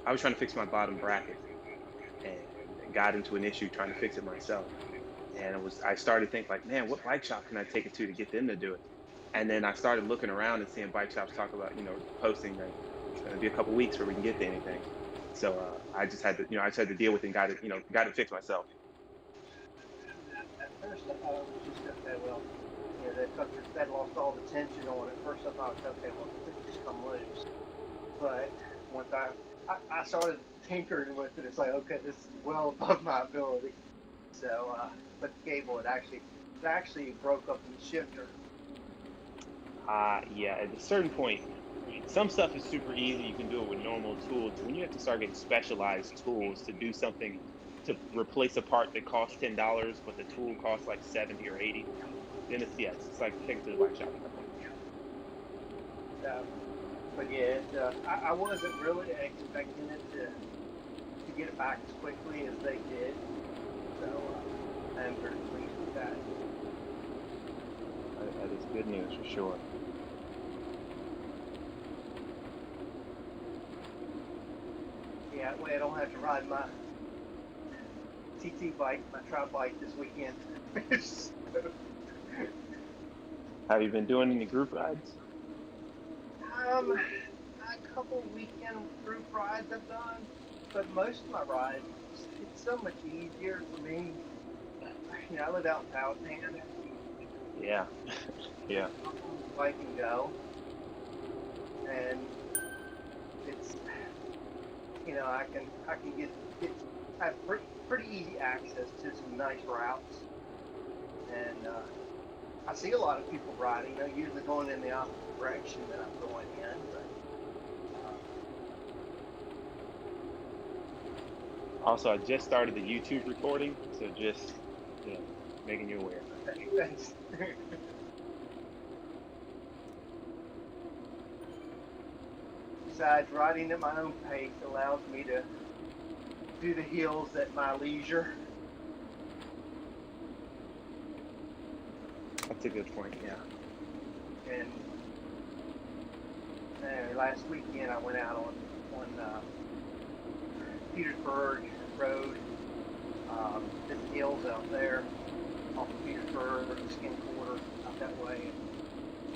I was trying to fix my bottom bracket and got into an issue trying to fix it myself. And I started thinking like, man, what bike shop can I take it to get them to do it? And then I started looking around and seeing bike shops talk about, posting that it's going to be a couple weeks before we can get to anything. So I just had to, I just had to deal with it and got it fixed myself. At first, I thought it was just okay. Well, that lost all the tension on it. First, I thought, okay, well, it just come loose. But once I started tinkering with it, it's like, okay, this is well above my ability. So, but the cable, it actually broke up in the shifter. Yeah, at a certain point, some stuff is super easy. You can do it with normal tools. When you have to start getting specialized tools to do something to replace a part that costs $10, but the tool costs like 70 or 80, then it's like take it to the bike shop at that point. Uh, but yeah, I wasn't really expecting it to get it back as quickly as they did. So I'm very pleased with that. That is good news for sure. Yeah, that way I don't have to ride my TT bike, my tri bike this weekend. Have you been doing any group rides? A couple weekend group rides I've done, but most of my rides, it's so much easier for me. I live out in Powhatan, Yeah, yeah. so I can go, and it's I can get I have pretty easy access to some nice routes, and I see a lot of people riding. Usually going in the opposite direction that I'm going in, but Also, I just started the YouTube recording, so just making you aware. thanks. Besides, riding at my own pace allows me to do the hills at my leisure. That's a good point. Yeah. And last weekend I went out on Petersburg Road. The hills out there off of Petersburg, Skin Quarter, out that way.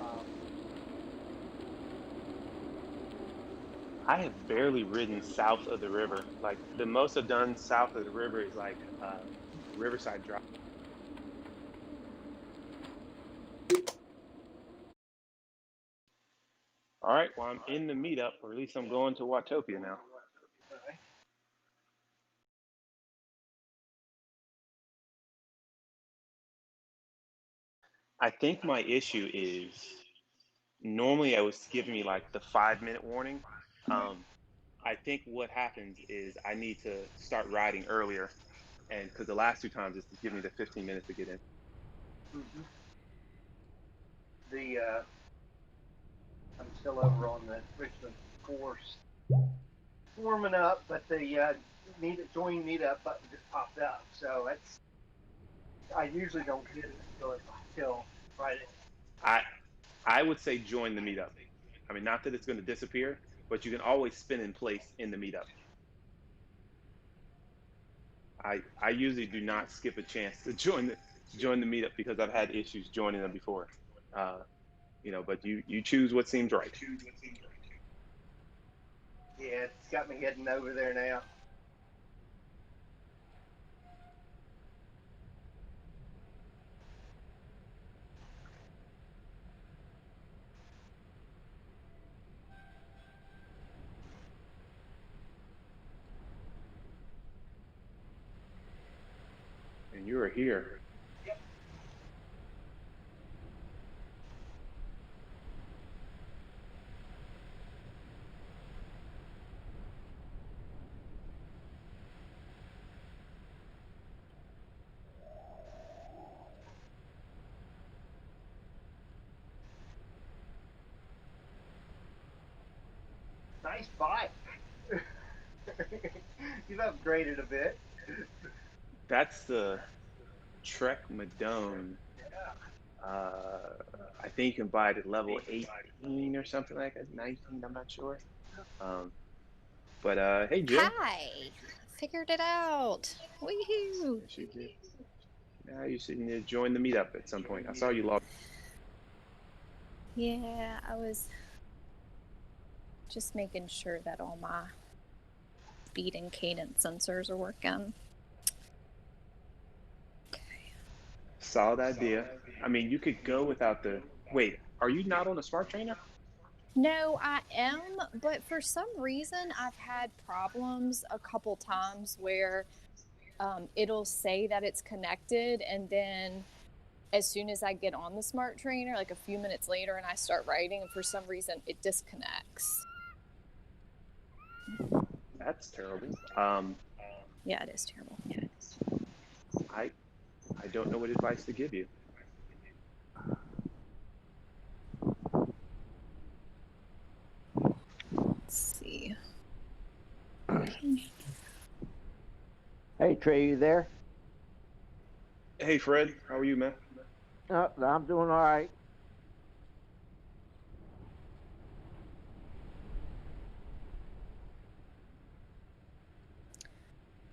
Um, I have barely ridden south of the river. Like the most I've done south of the river is like Riverside Drive. All right, well I'm in the meetup, or at least I'm going to Watopia now. okay. I think my issue is normally I was giving me like the 5 minute warning. Um, I think what happens is I need to start riding earlier, and because the last two times it's giving me the 15 minutes to get in. hmm The I'm still over on the Richmond course warming up, but the join meetup button just popped up. So I usually don't get it until Friday. I I would say join the meetup. I mean, not that it's going to disappear, but you can always spin in place in the meetup. I usually do not skip a chance to join the meetup because I've had issues joining them before. Uh, but you choose what seems right. Yeah, it's got me heading over there now. And you are here. Yep. Nice bike. You've upgraded a bit. That's the Trek Madone. Yeah. Uh, I think you can buy it at level 18 or something like that, 19. I'm not sure. Um, But hey, Jill. Hi! Figured it out. Woohoo! Yes, you did. Now you should join the meetup at some point. I saw you log. Yeah, I was just making sure that all my beat and cadence sensors are working. Okay. Solid idea. I mean, you could go without the. Wait, are you not on a smart trainer? No, I am, but for some reason I've had problems a couple times where it'll say that it's connected, and then as soon as I get on the smart trainer, like a few minutes later, and I start writing, and for some reason it disconnects. That's terrible. Yeah, it is terrible. Yeah. I don't know what advice to give you. Let's see. Hey Trey, you there? Hey, Fred, how are you, man? I'm doing all right.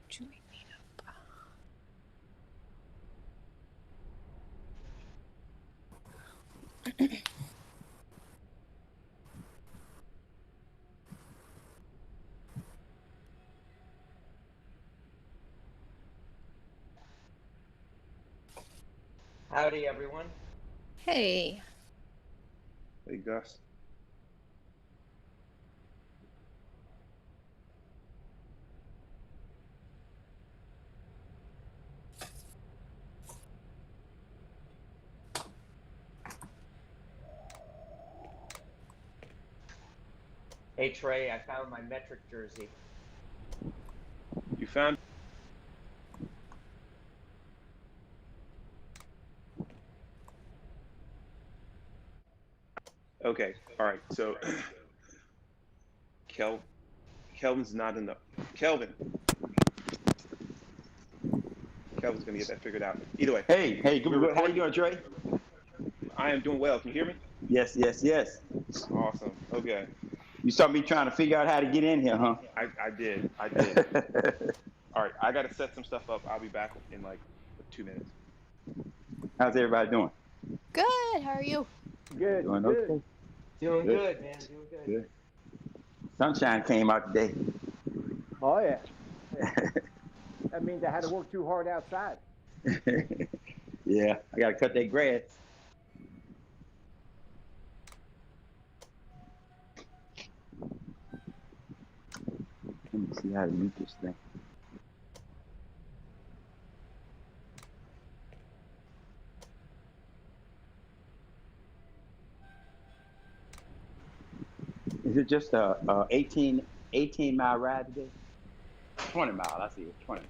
Join Meetup. Howdy, everyone. Hey. Hey, Gus. Hey, Trey, I found my metric jersey. You found. Okay, all right. So, Kelvin's not in the. Kelvin's gonna get that figured out. Either way. Hey, good. We're How you recording. doing, Trey? I am doing well. Can you hear me? Yes. Awesome. Okay. You saw me trying to figure out how to get in here, huh? I did. All right. I got to set some stuff up. I'll be back in like 2 minutes. How's everybody doing? Good. How are you? Good. Doing good. okay. Doing Good. good, man. Doing good. Good. Sunshine came out today. Oh yeah. That means I had to work too hard outside. Yeah, I got to cut that grass. Let me see how to mute this thing. Is it just a 18 mile ride today? 20 mile. I see it. 20 miles.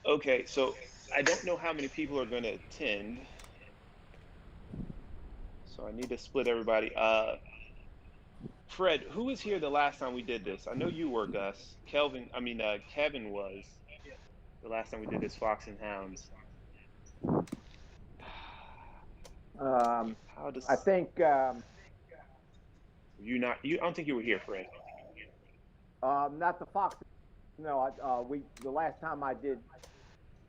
Okay. So I don't know how many people are going to attend. So I need to split everybody. Fred, who was here the last time we did this? I know you were, Gus. Kevin was the last time we did this Fox and Hounds. How does I think you not? You I don't think you were here, Fred. not the Fox. No, the last time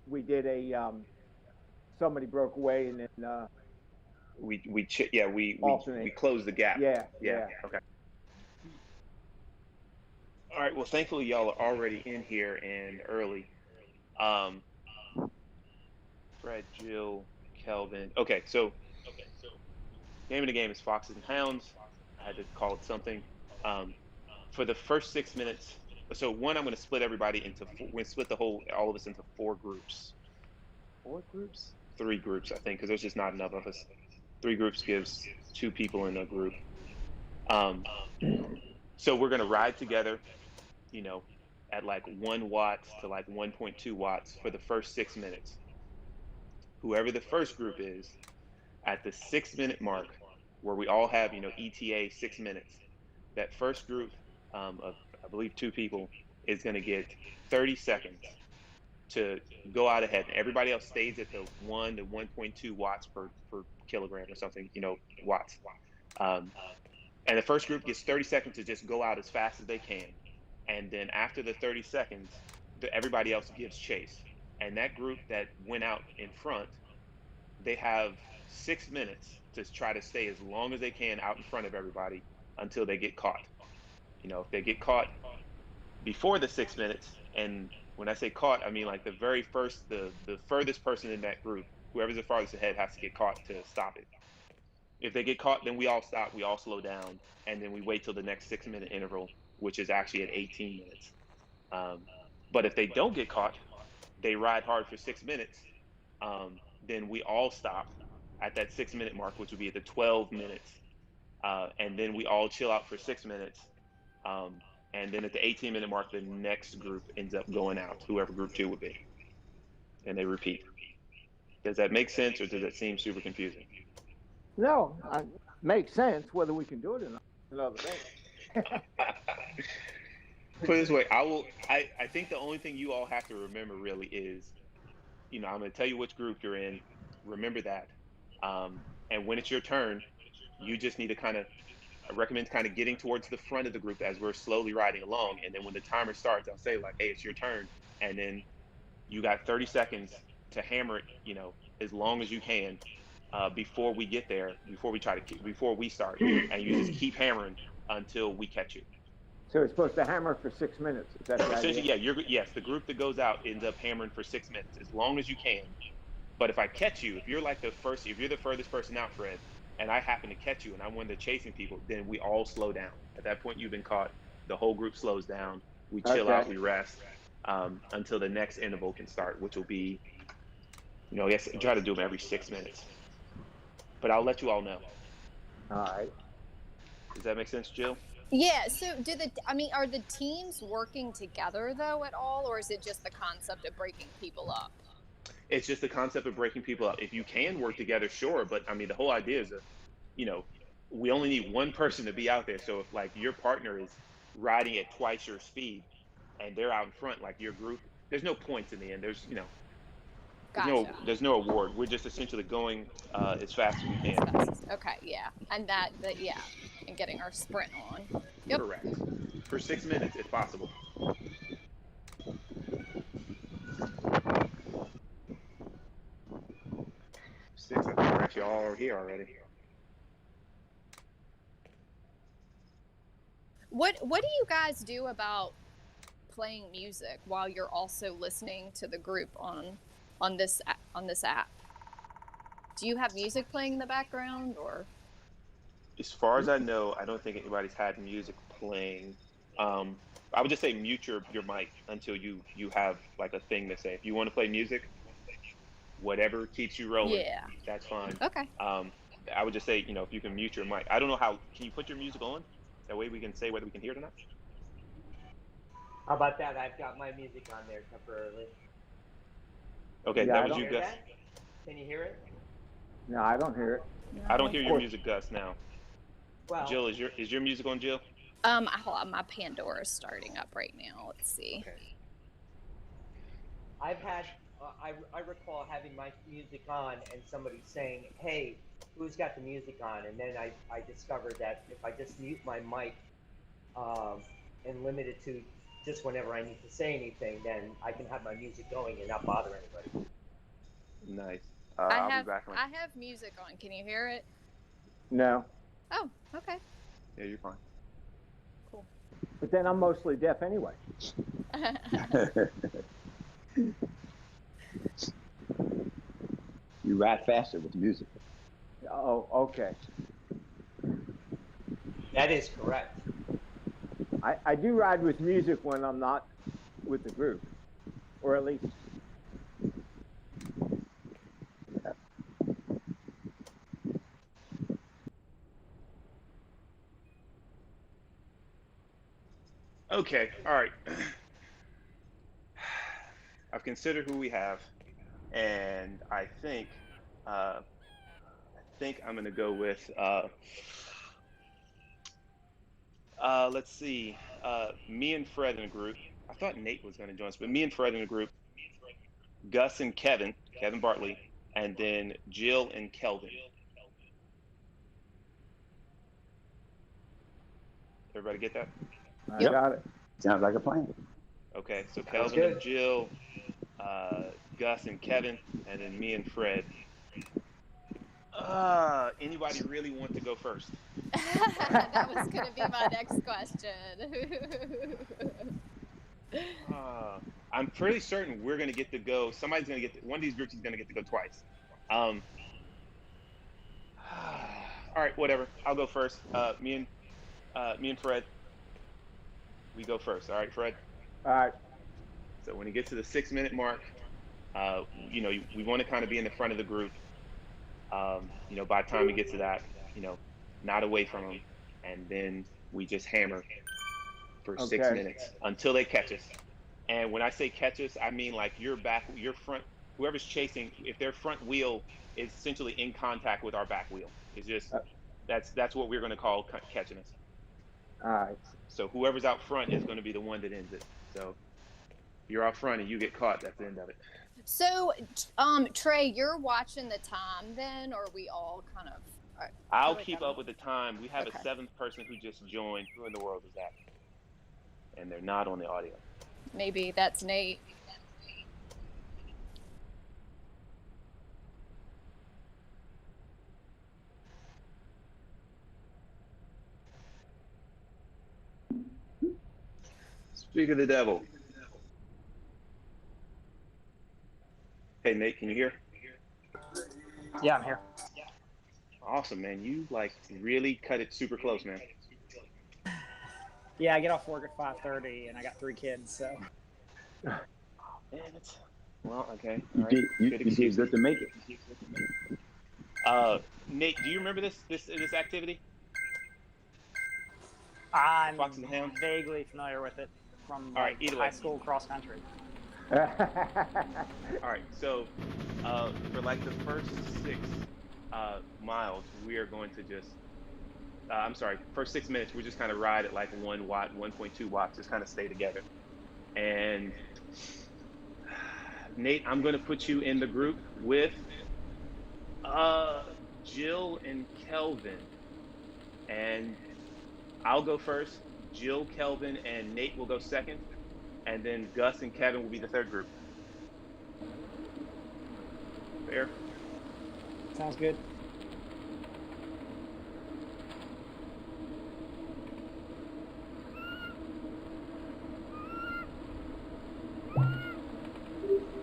we did a somebody broke away and then We closed the gap. yeah. Okay. All right. Well, thankfully y'all are already in here and early. Fred, Jill, Kelvin. Okay, so name of the game is Foxes and Hounds. I had to call it something. For the first 6 minutes, So one, I'm going to split everybody into we're going to split all of us into 4 groups. 4 groups? 3 groups, I think, because there's just not enough of us. 3 groups gives 2 people in a group. So we're going to ride together, you know, at like 1 watts to like 1.2 watts for the first 6 minutes. Whoever the first group is, at the 6-minute mark, where we all have, you know, ETA 6 minutes, that first group of, I believe, 2 people is going to get 30 seconds to go out ahead. And everybody else stays at the 1 to 1.2 watts per kilogram or something, you know, watts. And the first group gets 30 seconds to just go out as fast as they can. And then after the 30 seconds, everybody else gives chase. And that group that went out in front, they have 6 minutes to try to stay as long as they can out in front of everybody until they get caught. You know, if they get caught before the 6 minutes, and when I say caught, I mean like the very first, the furthest person in that group, whoever's the farthest ahead has to get caught to stop it. If they get caught, then we all stop, we all slow down, and then we wait till the next 6-minute interval, which is actually at 18 minutes. But if they don't get caught, they ride hard for 6 minutes, then we all stop at that 6-minute mark, which would be at the 12 minutes. And then we all chill out for 6 minutes. And then at the 18-minute mark, the next group ends up going out, whoever group 2 would be. And they repeat. Does that make sense, or does that seem super confusing? No, makes sense. Whether we can do it or not, another thing. Put it this way, I think the only thing you all have to remember really is, you know, I'm going to tell you which group you're in. Remember that. And when it's your turn, you just need to I recommend kind of getting towards the front of the group as we're slowly riding along. And then when the timer starts, I'll say like, hey, it's your turn. And then you got 30 seconds to hammer it, you know, as long as you can before we get there, before we start. And you just keep hammering until we catch you. So it's supposed to hammer for 6 minutes. Is that the idea? Essentially, yes, the group that goes out ends up hammering for 6 minutes, as long as you can. But if I catch you, if you're the furthest person out, Fred, and I happen to catch you and I'm one of the chasing people, then we all slow down. At that point, you've been caught. The whole group slows down. We chill out, we rest until the next interval can start, which will be, you know, I guess try to do them every 6 minutes. But I'll let you all know. All right. Does that make sense, Jill? Yeah, so are the teams working together though at all, or is it just the concept of breaking people up? It's just the concept of breaking people up. If you can work together, sure, but I mean, the whole idea is that, you know, we only need one person to be out there. So if like your partner is riding at twice your speed and they're out in front, like your group, there's no points in the end. There's, you know, Gotcha. there's no award. We're just essentially going as fast as we can. Okay, yeah, and and getting our sprint on. Yep. Correct. For 6 minutes, if possible. 6, I think we're actually all here already. What do you guys do about playing music while you're also listening to the group on this app? Do you have music playing in the background, or? As far as I know, I don't think anybody's had music playing. I would just say mute your mic until you have like a thing to say. If you want to play music, whatever keeps you rolling, that's fine. Okay. I would just say, you know, if you can mute your mic. I don't know how. Can you put your music on? That way we can say whether we can hear it or not. How about that? I've got my music on there temporarily. Okay, Yeah, that was you, Gus. Can you hear it? No, I don't hear it. No. I don't hear your music, Gus. Now, Well, Jill, is your music on, Jill? My Pandora is starting up right now. Let's see. Okay. I've had, I recall having my music on and somebody saying, hey, who's got the music on? And then I discovered that if I just mute my mic and limit it to just whenever I need to say anything, then I can have my music going and not bother anybody. Nice. I I'll be back. have music on. Can you hear it? No. Oh, okay. Yeah, you're fine. Cool. But then I'm mostly deaf anyway. You ride faster with music. Oh, okay. That is correct. I do ride with music when I'm not with the group, or at least. Okay, all right. I've considered who we have, and I think I'm gonna go with let's see, me and Fred in a group. I thought Nate was gonna join us, but me and Fred in a group, Gus and Kevin Bartley, and then Jill and Kelvin. Everybody get that? I Yep. got it. Sounds like a plan. Okay, so Sounds Kelvin good. and Jill, Gus and Kevin, and then me and Fred. Anybody really want to go first? That was going to be my next question. I'm pretty certain we're going to get to go. Somebody's going to get one of these groups is going to get to go twice. All right, whatever. I'll go first. Me and Fred, we go first. All right, Fred. All right. So when you get to the 6-minute mark, we want to kind of be in the front of the group. By the time we get to that, not away from them, and then we just hammer for 6 minutes until they catch us. And when I say catch us, I mean like your front, whoever's chasing, if their front wheel is essentially in contact with our back wheel, it's just that's what we're going to call catching us. All right. So whoever's out front is going to be the one that ends it. So if you're out front and you get caught, that's the end of it. So, Trey, you're watching the time then, or are we all kind of? I'll keep up with the time. We have Okay. a 7th person who just joined. Who in the world is that? And they're not on the audio. Maybe that's Nate. Speak of the devil. Hey, Nate, can you hear? Yeah, I'm here. Awesome, man. You really cut it super close, man. Yeah, I get off work at 5:30, and I got 3 kids, so. Damn it. Well, okay. You All right. did good to make it. Nate, do you remember this activity? I'm Fox and the Hounds? vaguely familiar with it from All right, either high way. school cross country. All right. So for the first 6 miles, we are going to just first 6 minutes, we just kind of ride at like 1 watt, 1.2 watts, just kind of stay together. And Nate, I'm going to put you in the group with Jill and Kelvin. And I'll go first. Jill, Kelvin, and Nate will go second. And then Gus and Kevin will be the third group. Fair? Sounds good.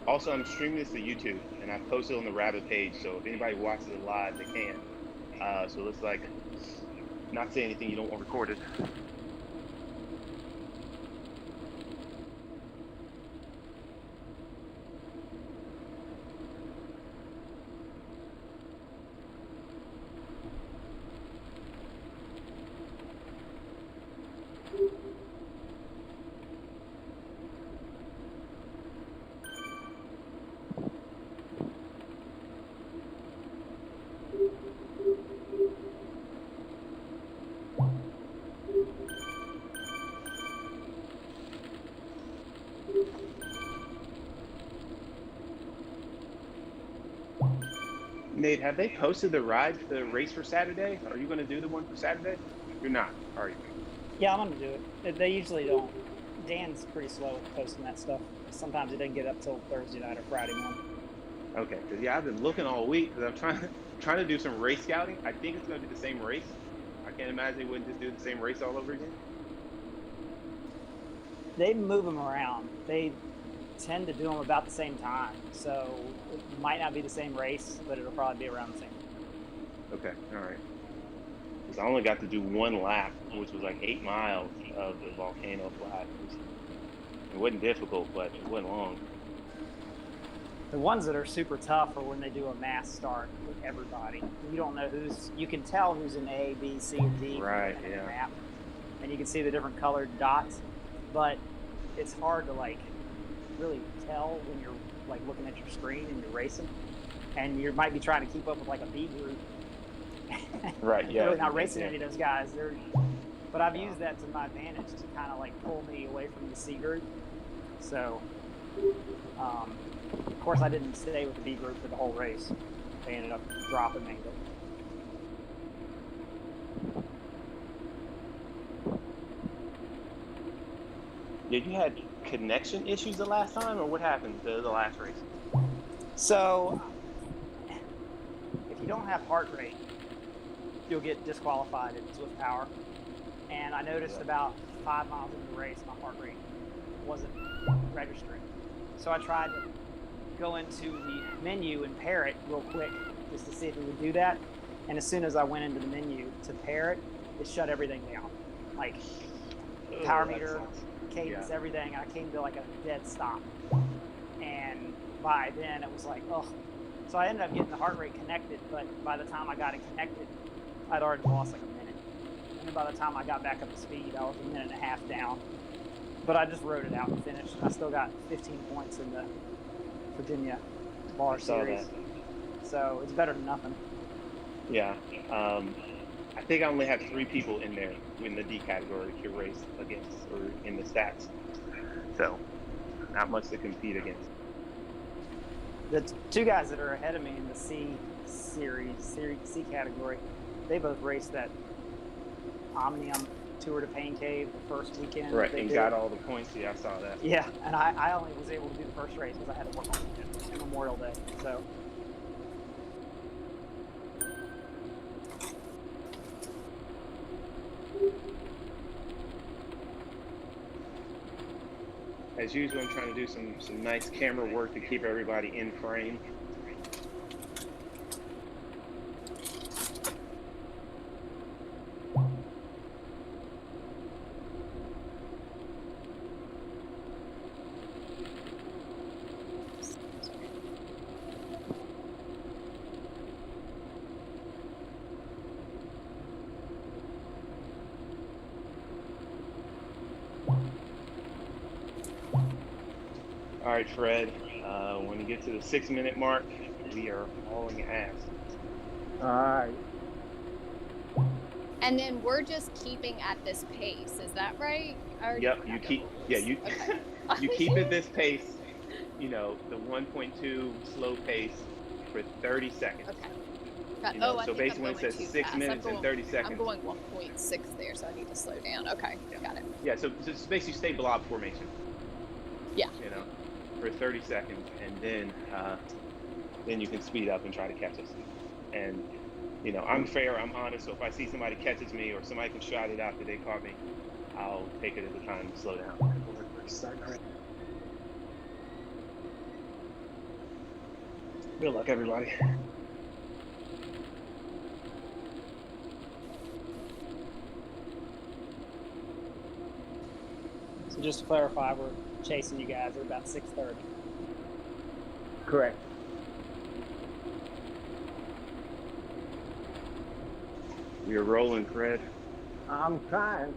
Also, I'm streaming this to YouTube, and I posted on the RABA page, so if anybody watches it live, they can. So let's not say anything you don't want recorded. Nate, have they posted the race for Saturday? Are you going to do the one for Saturday? You're not, are you? Yeah, I'm going to do it. They usually don't. Dan's pretty slow at posting that stuff. Sometimes it doesn't get up till Thursday night or Friday morning. Okay, because I've been looking all week because I'm trying to do some race scouting. I think it's going to be the same race. I can't imagine they wouldn't just do the same race all over again. They move them around. They tend to do them about the same time, so it might not be the same race, but it'll probably be around the same. Okay, all right. because I only got to do one lap, which was like 8 miles of the volcano flat. It wasn't difficult, but it wasn't long. The ones that are super tough are when they do a mass start with everybody. You don't know you can tell who's in A, B, C, and D Right, from the yeah. map, and you can see the different colored dots, but it's hard to like really tell when you're like looking at your screen and you're racing, and you might be trying to keep up with like a B group. Right, yeah. You're really not racing any of those guys. But I've used that to my advantage to kind of like pull me away from the C group. So, of course, I didn't stay with the B group for the whole race. They ended up dropping me. Did you had connection issues the last time, or what happened the last race? So, if you don't have heart rate, you'll get disqualified in Swift Power. And I noticed about 5 miles into the race, my heart rate wasn't registering. So I tried to go into the menu and pair it real quick just to see if it would do that. And as soon as I went into the menu to pair it, it shut everything down. Like power meter, cadence, everything. I came to like a dead stop. And by then it was like, oh. So I ended up getting the heart rate connected, but by the time I got it connected, I'd already lost like a minute. And then by the time I got back up to speed, I was a minute and a half down. But I just rode it out and finished. I still got 15 points in the Virginia Bar Series. So it's better than nothing. Yeah. I think I only have 3 people in there in the D category to race against, or in the stats. So not much to compete against. The 2 guys that are ahead of me in the C C category, they both raced that Omnium Tour to Pain Cave the first weekend. Right, and got all the points. Yeah, I saw that. Yeah, and I only was able to do the first race because I had to work on Memorial Day. So. As usual, I'm trying to do some nice camera work to keep everybody in frame. All right, Fred, when you get to the 6-minute mark, we are hauling ass. All right. And then we're just keeping at this pace. Is that right? Yep, you keep, you Okay. you keep at this pace, the 1.2 slow pace for 30 seconds. Okay. So I think basically I'm it going says too 6 fast. minutes and 30 seconds. I'm going 1.6 there, so I need to slow down. Okay, got it. Yeah, so just basically stay blob formation. Yeah. For 30 seconds, and then you can speed up and try to catch us. And I'm fair, I'm honest. So if I see somebody catches me or somebody can shout it out that they caught me, I'll take it as a time to slow down. Good luck, everybody. So just to clarify, we're chasing you guys at about 6:30. Correct. You're rolling, Fred. I'm trying.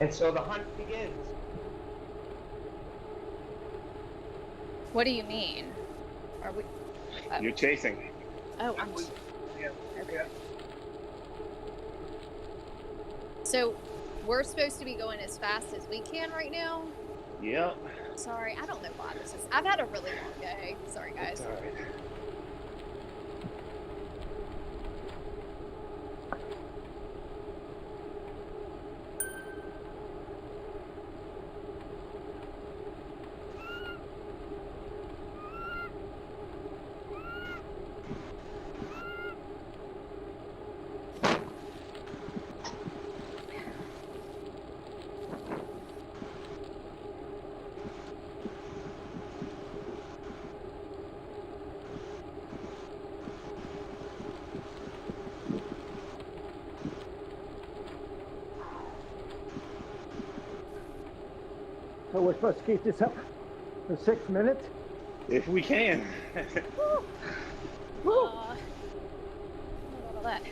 And so the hunt begins. What do you mean? Are we? You're chasing. Oh, I'm. Yeah. Okay. So we're supposed to be going as fast as we can right now. Yep. Sorry, I don't know why this is. I've had a really long day. Sorry, guys. It's all right. So we're supposed to keep this up for 6 minutes? If we can. All that.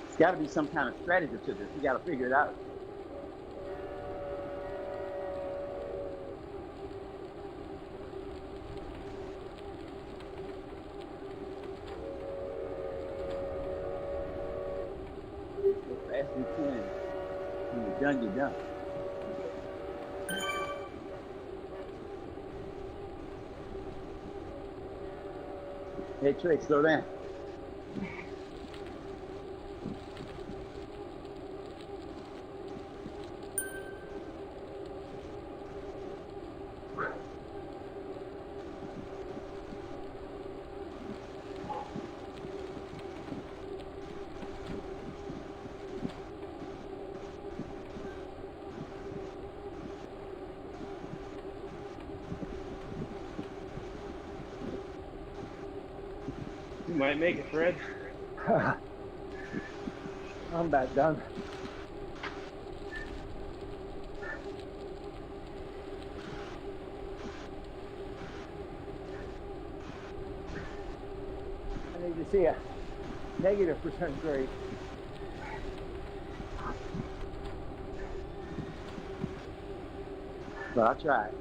There's got to be some kind of strategy to this. You got to figure it out. As fast as you can. When you're done, you're done. Hey, Trey, slow down. You might make it, Fred. I'm about done. I need to see a -% grade. But I tried.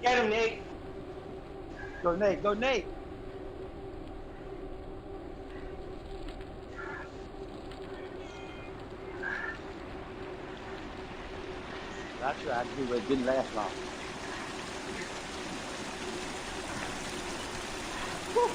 Get him, Nate. Go, Nate. Go, Nate. I tried to do, but it didn't last long. Whew.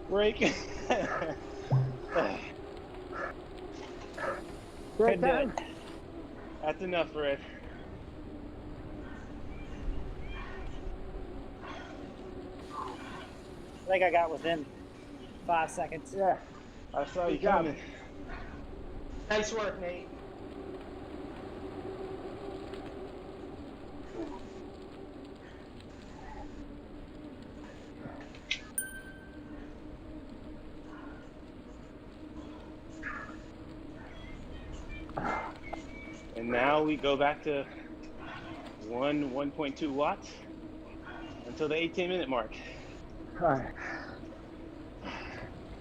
Break. Couldn't do it. That's enough, Fred. I think I got within 5 seconds. Yeah. I saw you Good job. coming. Nice work, Nate. And now we go back to 1.2 watts until the 18-minute mark. All right.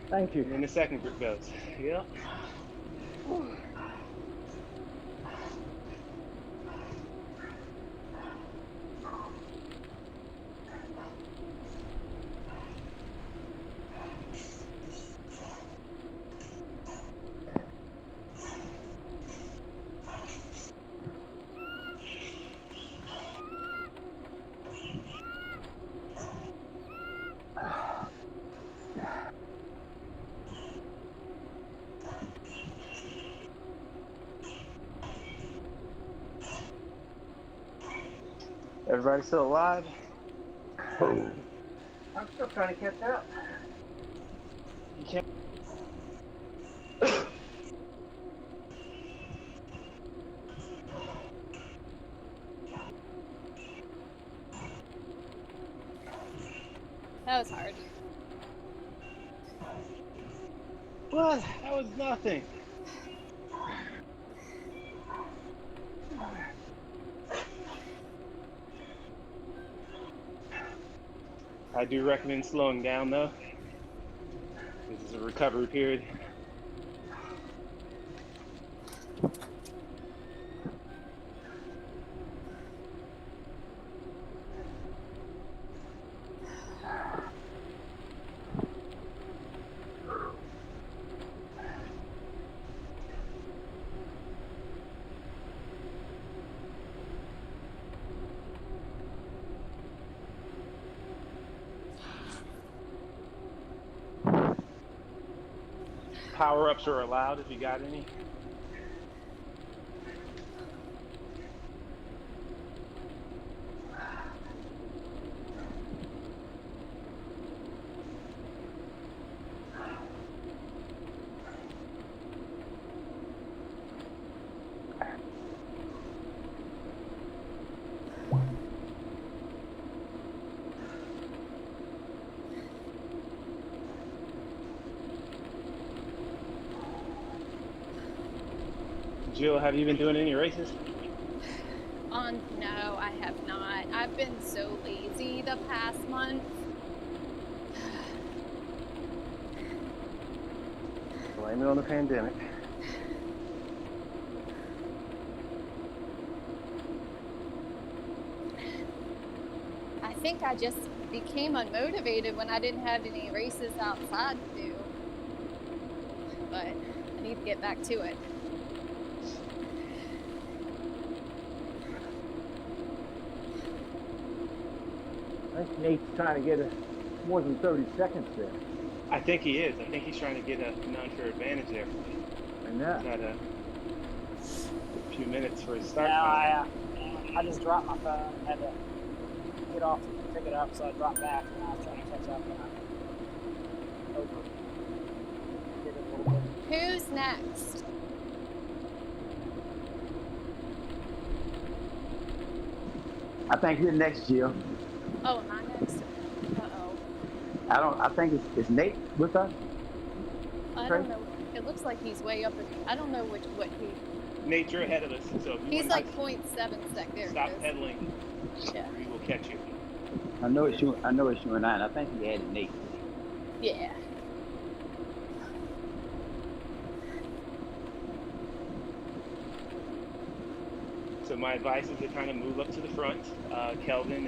Thank you. And then the second group goes. Yep. Everybody still alive? I'm still trying to catch up. You can't. That was hard. What? That was nothing. I do recommend slowing down though. This is a recovery period. Power-ups are allowed if you got any. Jill, have you been doing any races? No, I have not. I've been so lazy the past month. Blame it on the pandemic. I think I just became unmotivated when I didn't have any races outside to do. But I need to get back to it. I think Nate's trying to get more than 30 seconds there. I think he is. I think he's trying to get an unfair advantage there. And that. Got a few minutes for his start No, time. I just dropped my phone. Had to get off to pick it up, so I dropped back, and I was trying to catch up, and I over did it a little bit. Who's next? I think you're next, Jill. Oh, am I next? Uh-oh. I think it's Nate with us. I don't know. It looks like he's way up. I don't know what he. Nate, you're ahead of us, so if you He's want like 0.7 sec. There stop he is. pedaling, Yeah. we will catch you. I know it's you and I, and I think he added Nate. Yeah. So my advice is to kind of move up to the front. Kelvin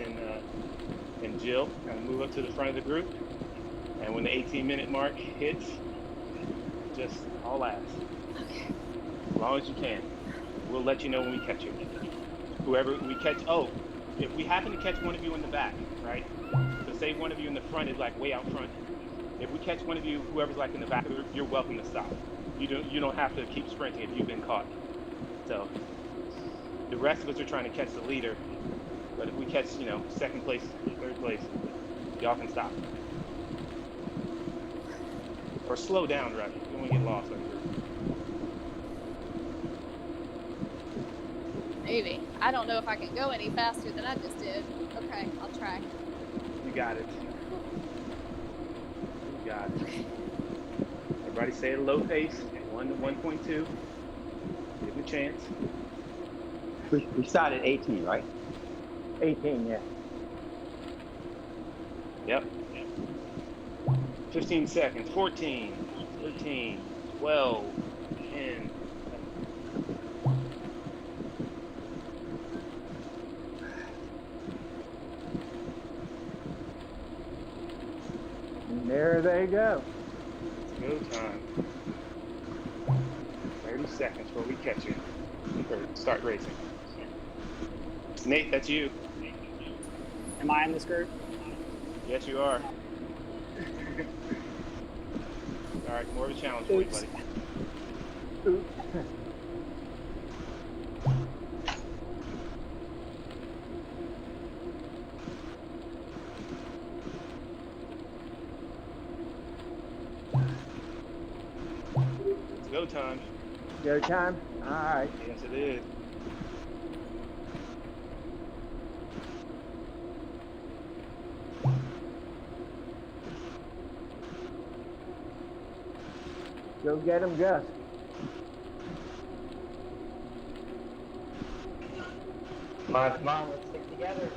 and Jill kind of move up to the front of the group. And when the 18-minute mark hits, just all ass. Okay. As long as you can. We'll let you know when we catch you. Whoever we catch, if we happen to catch one of you in the back, right? So say one of you in the front is like way out front. If we catch one of you, whoever's like in the back, you're welcome to stop. you don't have to keep sprinting if you've been caught. So the rest of us are trying to catch the leader, but if we catch, second place, third place, y'all can stop. Or slow down, rather. You don't want to get lost. Maybe. I don't know if I can go any faster than I just did. Okay, I'll try. You got it. You got it. Everybody stay at a low pace, 1 to 1.2. Give them a chance. We started 18, right? 18, yeah. Yep. 15 seconds. 14, 13, 12, 10. And there they go. Go time. 30 seconds before we catch you. Or start racing. Nate, that's you. Am I in this group? Yes, you are. All right, more of a challenge for you, buddy. Oops. It's go time. Go time? All right. Yes, it is. Go get him, Gus. Come on, let's stick together.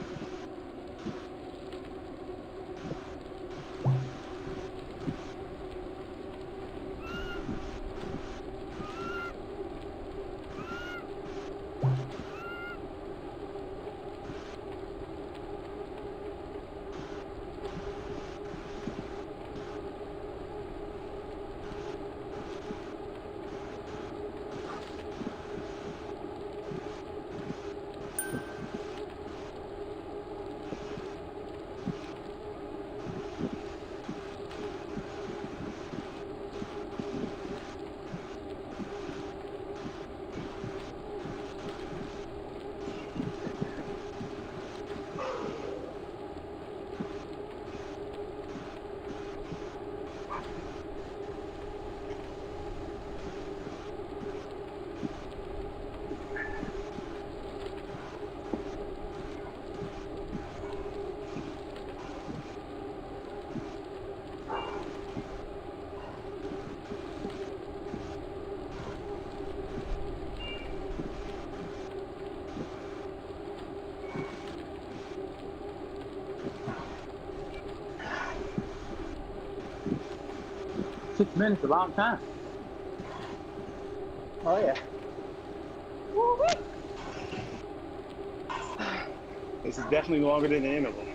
Minutes, a long time. Oh, yeah. This is definitely longer than the interval.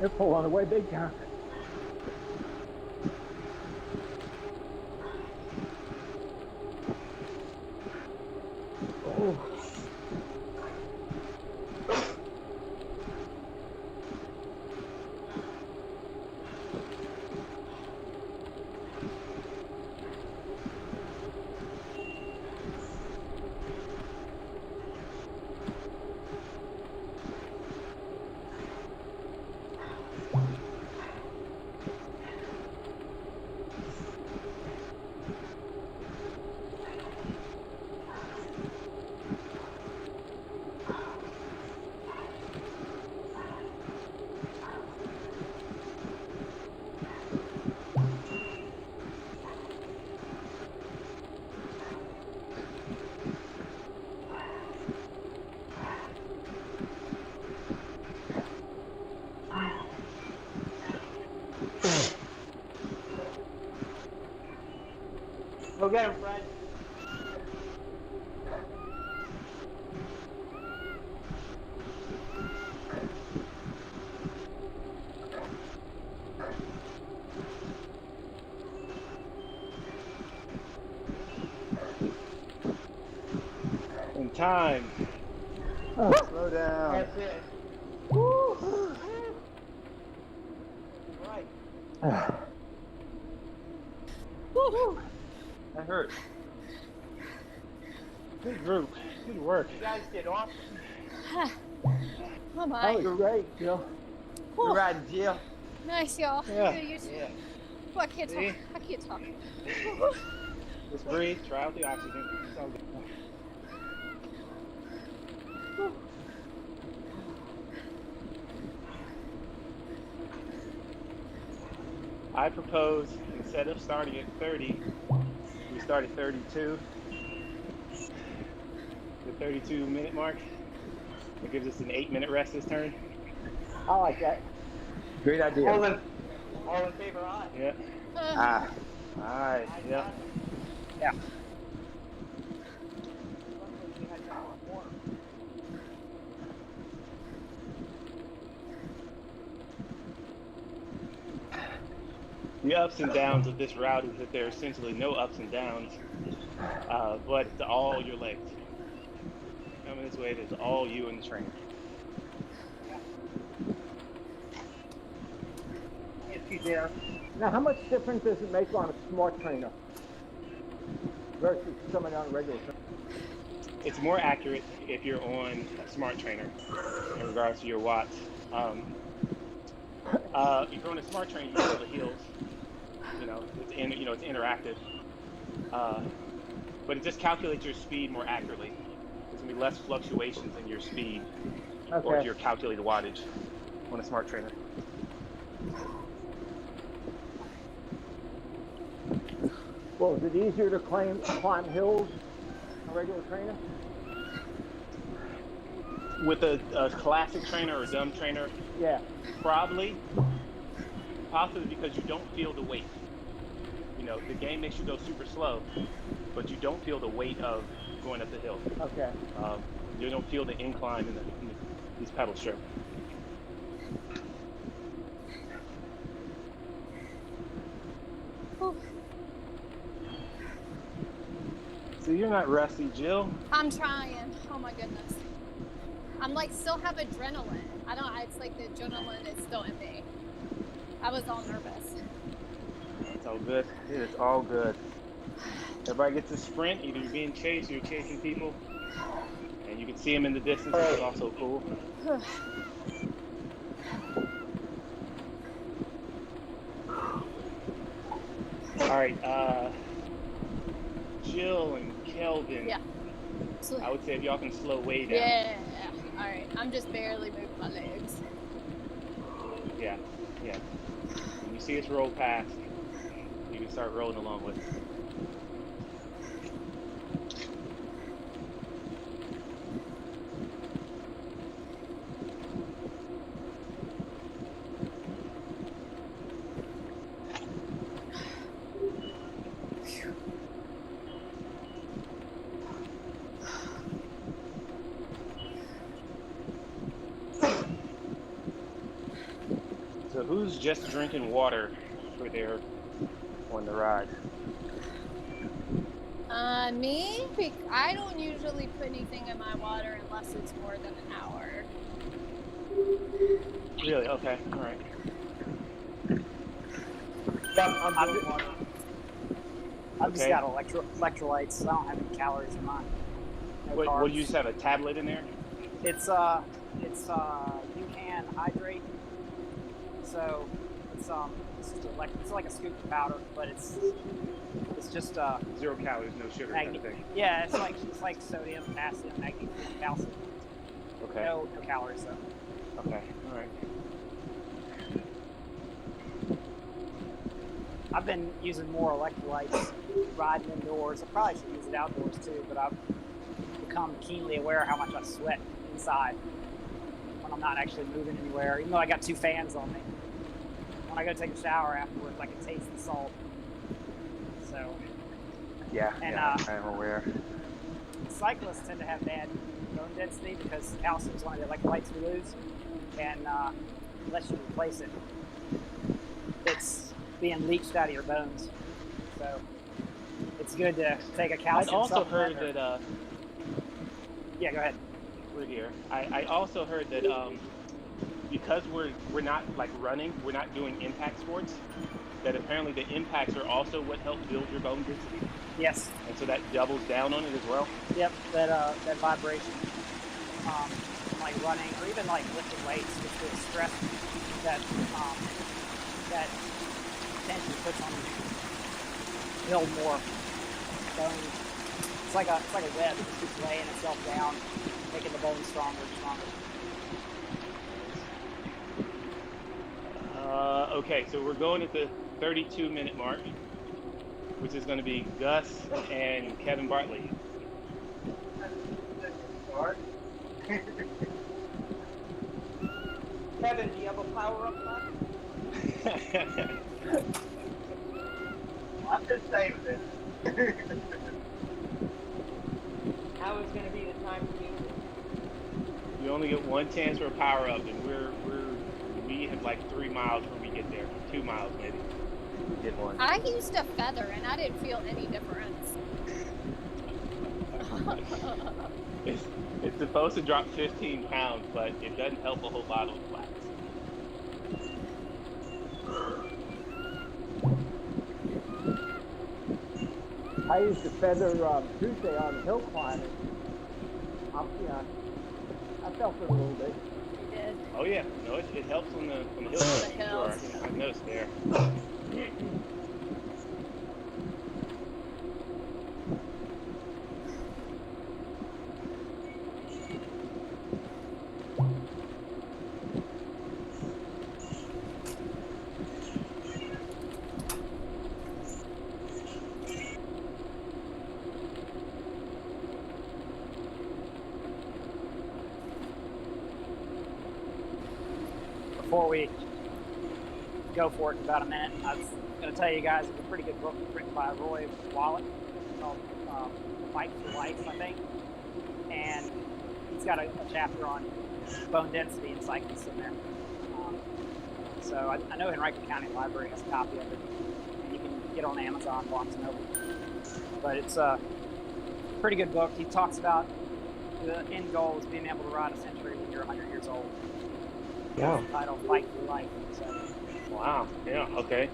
They're pulling away big time. Oh. Go get him, Fred. In time. Slow down. That's it. Woo! Right. Woo. That hurt. Good group. Good work. You guys did awesome. Oh my. That was great, Jill. Whew. You're riding, Jill. Nice, y'all. Yeah. You too. Yeah. Oh, I can't talk. See? I can't talk. Just breathe. Try out the oxygen. It's all good. I propose instead of starting at 30, we start at 32. The 32-minute mark. It gives us an 8-minute rest this turn. I like that. Great idea. All in favor, aye. Yeah. Ah, All right. Aye, Yeah. aye. yeah. Luckily, we had some water. The ups and downs of this route is that there are essentially no ups and downs, but it's all your legs. Coming this way, it's all you and the trainer. If you dare. Now, how much difference does it make on a smart trainer versus someone on a regular trainer? It's more accurate if you're on a smart trainer in regards to your watts. If you're on a smart trainer, you feel the heels. It's interactive. But it just calculates your speed more accurately. There's gonna be less fluctuations in your speed or Okay. your calculated wattage on a smart trainer. Well, is it easier to climb hills on a regular trainer? With a classic trainer or a dumb trainer, Yeah. possibly because you don't feel the weight. You know, the game makes you go super slow, but you don't feel the weight of going up the hill. Okay. You don't feel the incline in these pedal strips. Whew. So you're not rusty, Jill. I'm trying. Oh my goodness. I'm like still have adrenaline. It's like the adrenaline is still in me. I was all nervous. It's all good. It's all good. Everybody gets a sprint. Either you're being chased or you're chasing people. And you can see them in the distance, which is also cool. All right, Jill and Kelvin. Yeah. So, I would say if y'all can slow way down. yeah. All right. I'm just barely moving my legs. Yeah. When you see us roll past, you can start rolling along with it. So who's just drinking water for their on the ride? Me? I don't usually put anything in my water unless it's more than an hour. Really? Okay. All right. I'm doing water. I've just Okay. got electrolytes. I don't have any calories in mine. No What carbs. do you just have a tablet in there? It's you can hydrate. So it's just it's like a scoop of powder, but it's just 0 calories, no sugar kind of thing. yeah, it's like sodium, potassium, magnesium, calcium. Okay. No calories though. Okay. All right. I've been using more electrolytes riding indoors. I probably should use it outdoors too, but I've become keenly aware how much I sweat inside when I'm not actually moving anywhere, even though I got 2 fans on me. When I go take a shower afterwards, I can taste the salt. So, Yeah. and I'm aware. cyclists tend to have bad bone density because calcium is one of the electrolytes we lose, and unless you replace it, it's being leached out of your bones. So it's good to take a calcium I'd also heard supplement. that. Yeah, go ahead. We're here. I also heard that because we're not like running, we're not doing impact sports. That apparently the impacts are also what help build your bone density, Yes. and so that doubles down on it as well. Yep. That vibration, like running or even like lifting weights, just the stress that that tension puts on you build more bone. It's like a web. It just keeps laying itself down, making the bone stronger and stronger. Okay, so we're going at the 32-minute mark, which is going to be Gus and Kevin Bartley. Start. Kevin, do you have a power-up button? I'm just saving it. How is going to be the time for you? You only get one chance for a power up, and we have like 3 miles when we get there. 2 miles maybe. Get one. I used a feather and I didn't feel any difference. It's supposed to drop 15 pounds, but it doesn't help a whole lot on flats. I used to feather Tuesday on hill climbing. I felt it a little bit. You did. Oh yeah, no, it helps on the hills. The for hills. Sure. I've noticed there. Before we go for it in about a minute, I was going to tell you guys it's a pretty good book written by Roy Wallet called Fight for Life, I think. And he's got a chapter on bone density and cyclists in there. So I know Henrico County Library has a copy of it. And you can get it on Amazon, Barnes & Noble. But it's a pretty good book. He talks about the end goal is being able to ride a century when you're 100 years old. Yeah. It's titled Fight for Life. So. Wow. Yeah. Okay.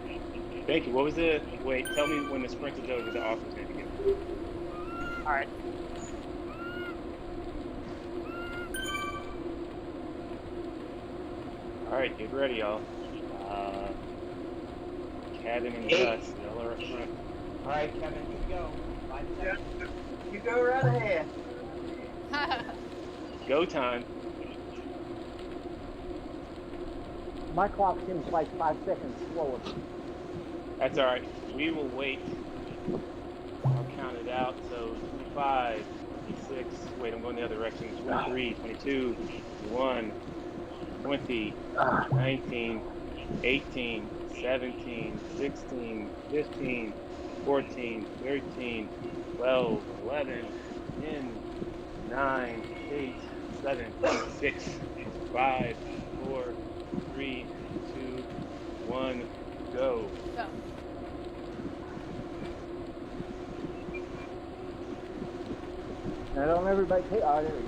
Thank you. What was the? Wait. Tell me when the sprint is over. The offer's going to begin. All right. All right. Get ready, y'all. Kevin and Gus, y'all are up front. All right, Kevin, you go. 5 seconds. You go right ahead. Go time. My clock seems like 5 seconds slower. That's all right. We will wait. I'll count it out. So 25, 26. Wait, I'm going the other direction. 23, 22, 21, 20, 19, 18, 17, 16, 15, 14, 13, 12, 11, 10, 9, 8, 7, 6, 5, 4, 3, 2, 1, go. Go. Now don't everybody take. Oh, there we go.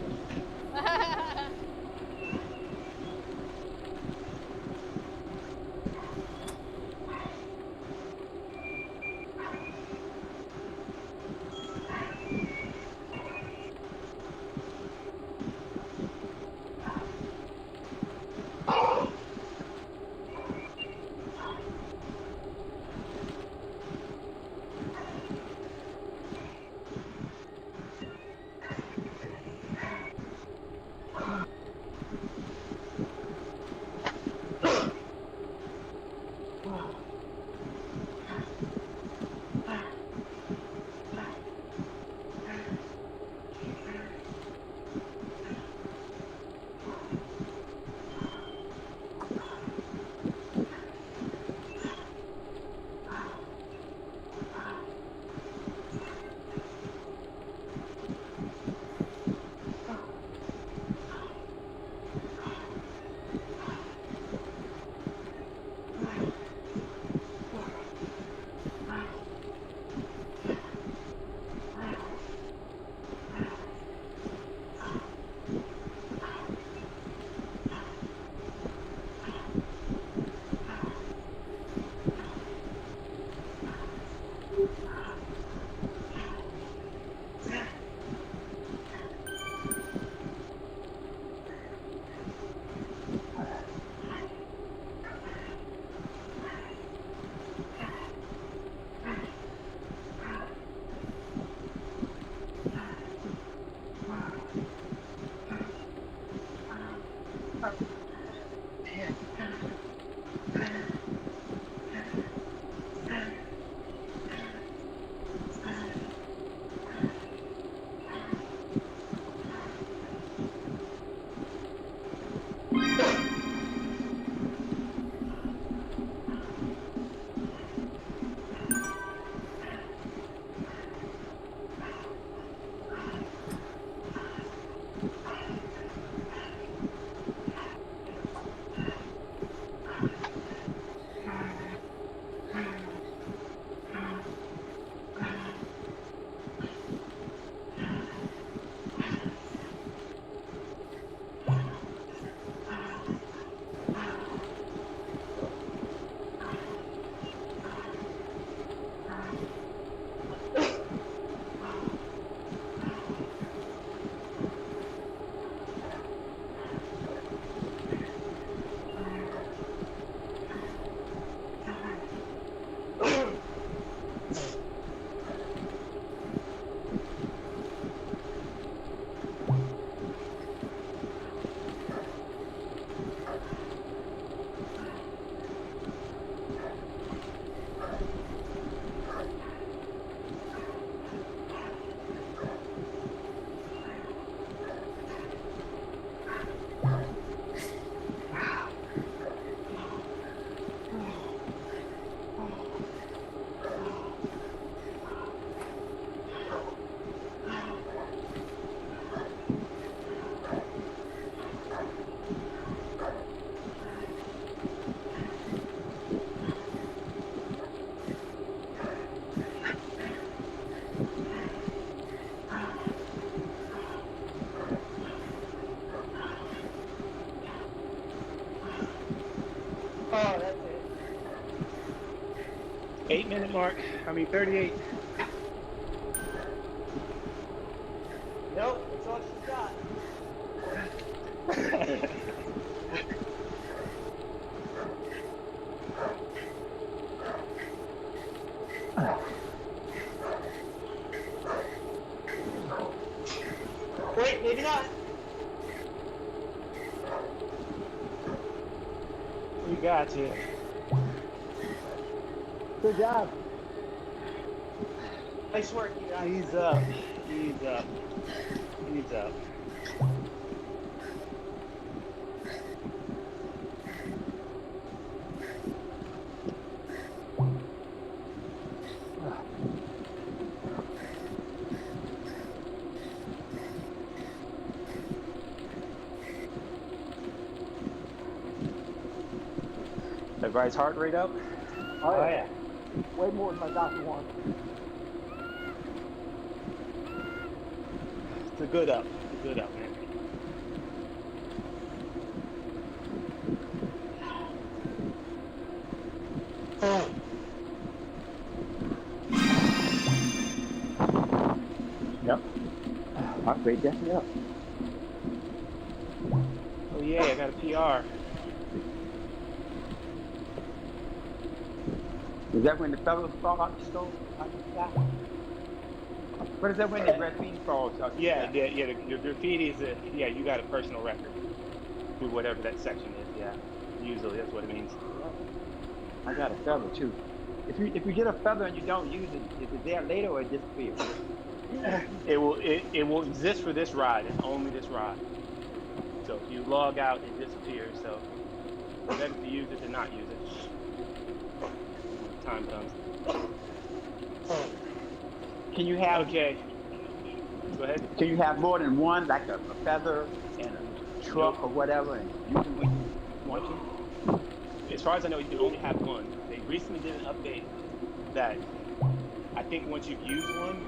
Oh, that's it. 8-minute mark. 38. Nope, that's all she's got. Wait, maybe not. We got you. Good job. Nice work, you guys. Ease up. Ease up. Ease up. everybody's heart rate up? Oh, Oh yeah. yeah. Way more than I got one. It's a good up. It's a good up, man. Yep. Heart rate definitely up. Oh yeah, I got a PR. Is that when the fellows fall out the stove? What is that when the graffiti falls out the Yeah, sky? the graffiti is you got a personal record through whatever that section is. Yeah, usually that's what it means. I got a feather too. If you get a feather and you don't use it, is it there later or it disappears? It will exist for this ride and only this ride. So if you log out, it disappears. So it's better to use it than not use it. When time comes. Can you have Okay. Go ahead. Can you have more than one, like a feather and a truck or whatever, and use them when you want to? As far as I know, you can only have one. They recently did an update that I think once you've used one,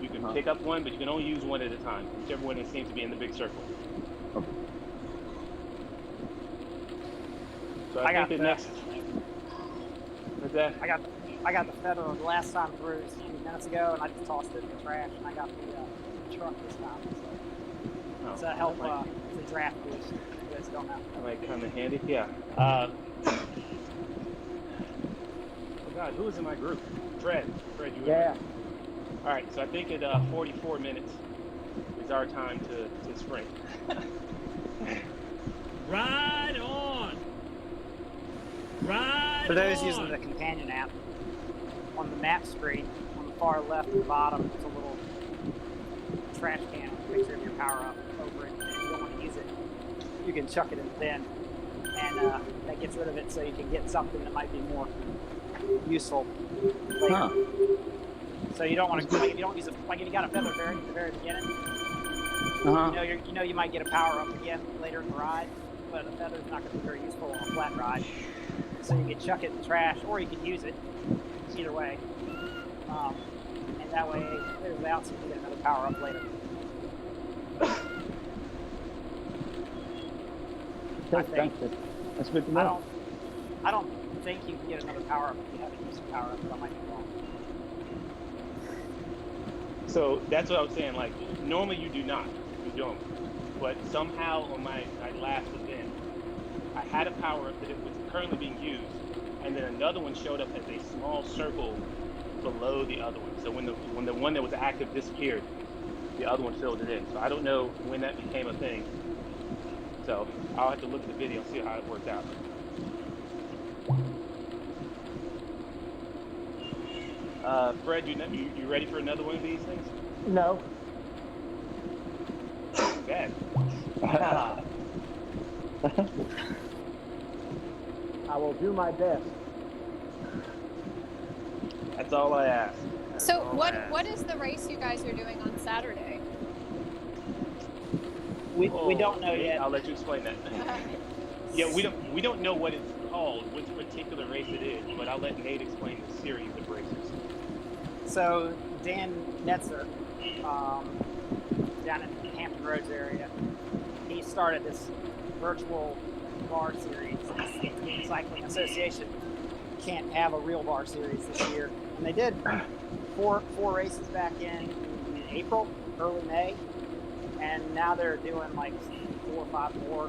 you can pick up one, but you can only use one at a time, whichever one it seems to be in the big circle. Okay. So I I got think the that. next. What's that? I got the feather the last time through a few minutes ago, and I just tossed it in the trash, and I got the truck this time. So that help the draft boost. You guys don't have. That might come in handy. Yeah. Oh God, who was in my group? Fred, you were in my Yeah. group. All right, so I think at 44 minutes is our time to sprint. Ride on! Ride For those on! using the companion app, on the map screen, on the far left at the bottom, there's a little trash can with a picture of your power up over it. And if you don't want to use it, you can chuck it in the bin, and that gets rid of it so you can get something that might be more useful later. Huh. So you don't want to, like, if you don't use it, like if you got a feather berry at the very beginning, Uh-huh. you know you might get a power up again later in the ride, but a feather's not going to be very useful on a flat ride. So you can chuck it in the trash, or you can use it. Either way, and that way it clears it out so you can get another power up later. Thanks. That's good to know. I don't think you can get another power up if you haven't used a power up, but I might be wrong. So that's what I was saying. Like normally you do not, you don't. But somehow on my last event, I had a power up that it was currently being used, and then another one showed up as a small circle below the other one. So when the one that was active disappeared, the other one filled it in. So I don't know when that became a thing. So I'll have to look at the video and see how it worked out. Fred, you ready for another one of these things? No. Bad. I will do my best. That's all I ask. That's So all I what ask. what is the race you guys are doing on Saturday? We don't know yet. I'll let you explain that. Yeah, we don't know what it's called, which particular race it is, but I'll let Nate explain the series of races. So Dan Netzer, down in the Hampton Roads area, he started this virtual bar series. The Cycling Association can't have a real bar series this year, and they did four races back in April, early May, and now they're doing like 4 or 5 more.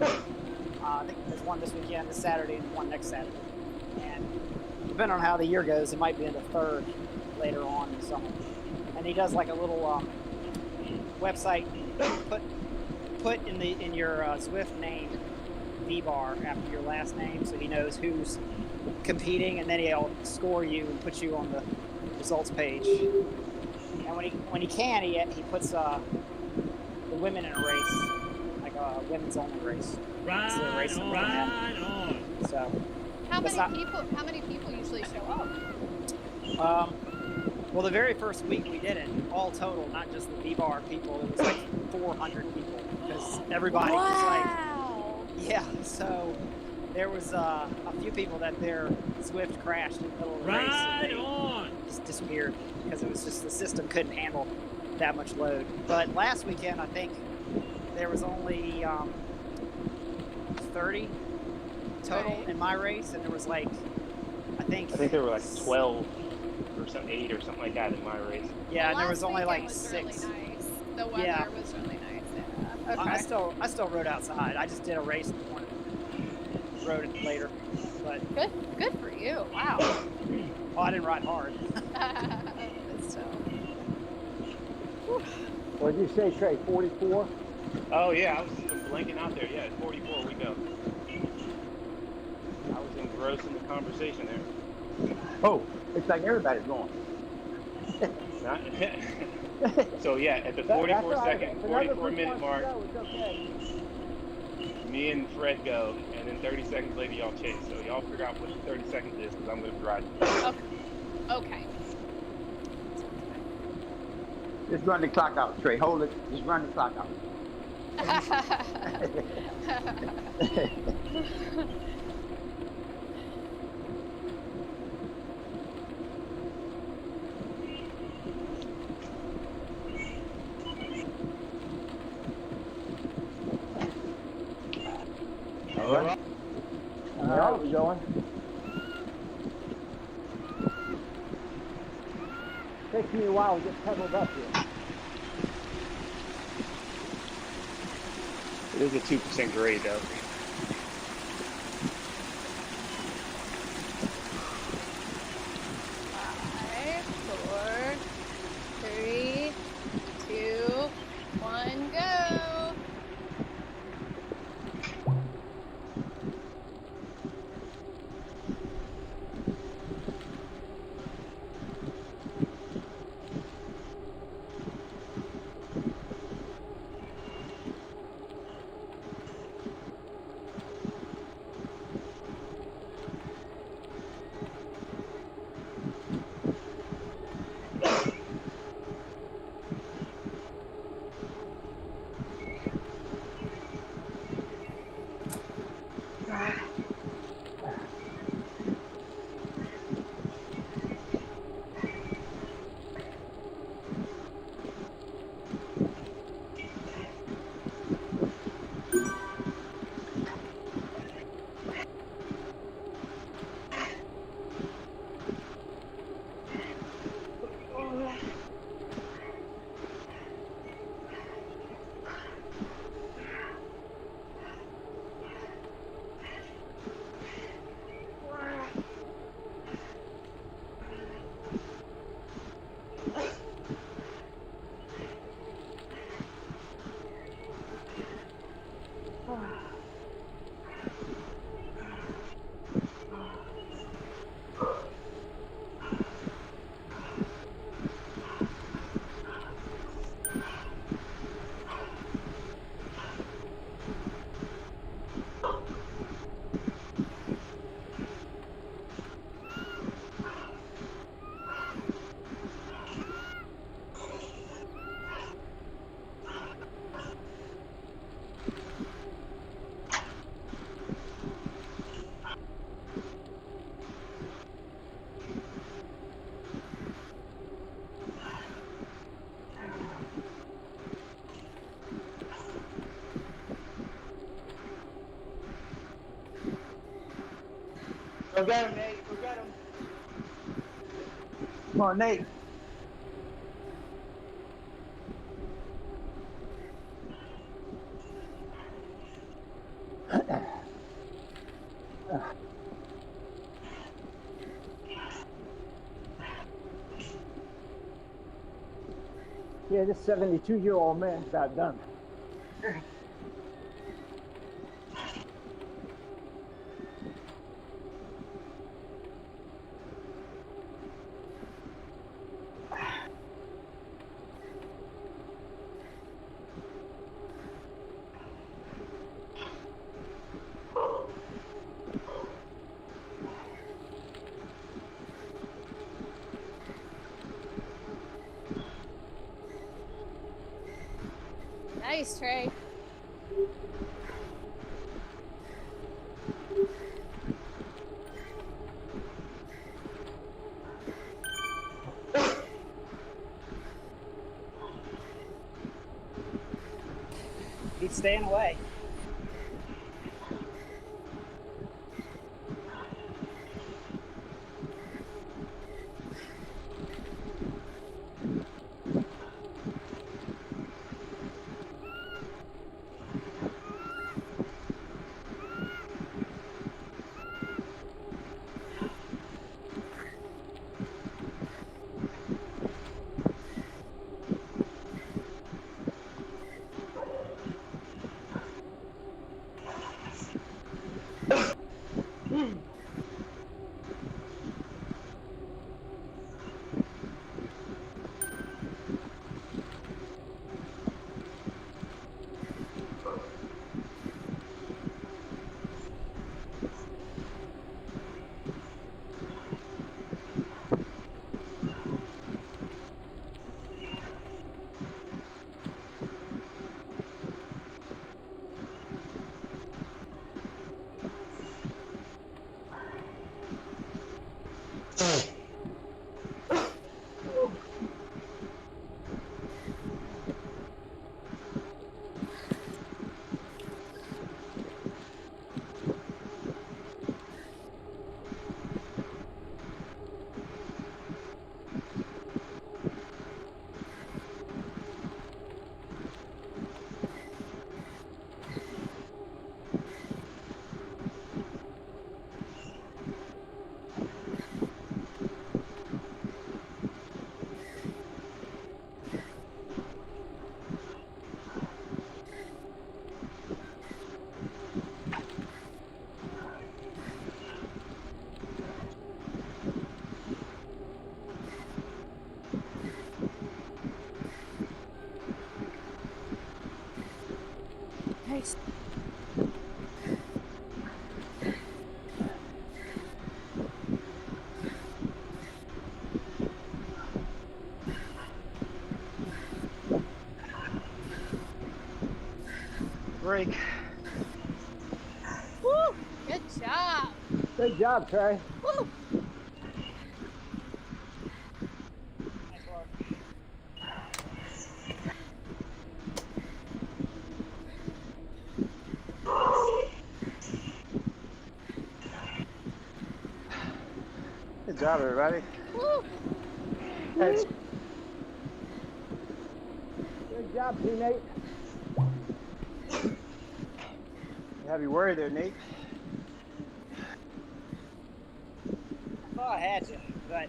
I think there's one this weekend, this Saturday, and one next Saturday. And depending on how the year goes, it might be in the third later on in the summer. And he does like a little website. Put in your Zwift name V-bar after your last name, so he knows who's competing, and then he'll score you and put you on the results page. And when he can, he puts the women in a race, like a women's only race. Ride on, ride on. So How That's many people usually show up? well, the very first week we did it, all total, not just the V-bar people, it was like 400 people, because everybody was like, Wow. yeah. So there was a few people that their Swift crashed in the middle of the race. Right And they on. just disappeared because it was just the system couldn't handle that much load. But last weekend, I think there was only 30 total Right. in my race, and there was like, I think there were like 12 or some 8 or something like that in my race. Yeah, Well, and there was last only weekend like was 6. Really nice. The weather Yeah. was really nice. Yeah. Okay. I still rode outside. I just did a race in the morning, rode it later. But Good for you. Wow. oh, I didn't ride hard. So, What did you say, Trey? 44? Oh yeah, I was blanking out there. Yeah, 44 we go. I was engrossed in the conversation there. Oh, it's like everybody's going. Not, so yeah, at the That's 44 all right. second, If another 44 minute group mark, wants to go, it's okay. me and Fred go, and then 30 seconds later y'all chase. So y'all figure out what the 30 seconds is, because I'm going to be riding. okay. Just run the clock out, Trey. Hold it. Just run the clock out. All right. All right, we going? Takes me a while to get pedaled up here. It is a 2% grade though. Five, 4, 3, 2, 1, go. Go get him, Nate. Go get him. Come on, Nate. Yeah, this 72-year-old man's about done. Nice, Trey. He's staying away. Nice. Break. Woo! Good job. Good job, Trey. Woo! Nice work. Good job, everybody. Woo! Thanks. Good job, teammate. You have you worried there, Nate. I thought I had to, but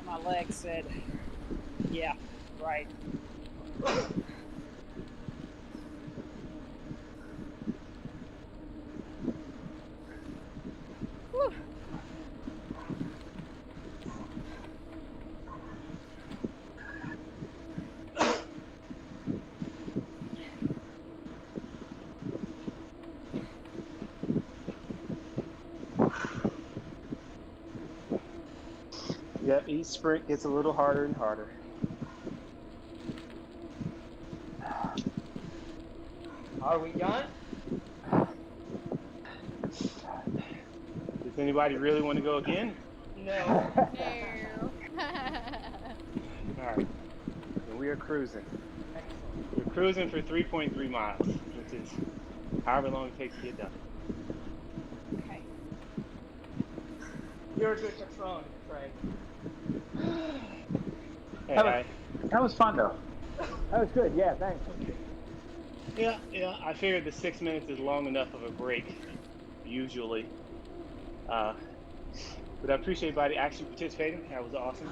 my leg said, yeah, right. Woo! Yep, each sprint gets a little harder and harder. Are we done? Does anybody really want to go again? No. No. All right. And we are cruising. We're cruising for 3.3 miles, which is however long it takes to get done. Okay. You're a good patron, Trey. Hey, That was fun though. That was good. Yeah, thanks. yeah, I figured the 6 minutes is long enough of a break, usually. But I appreciate everybody actually participating. That was awesome.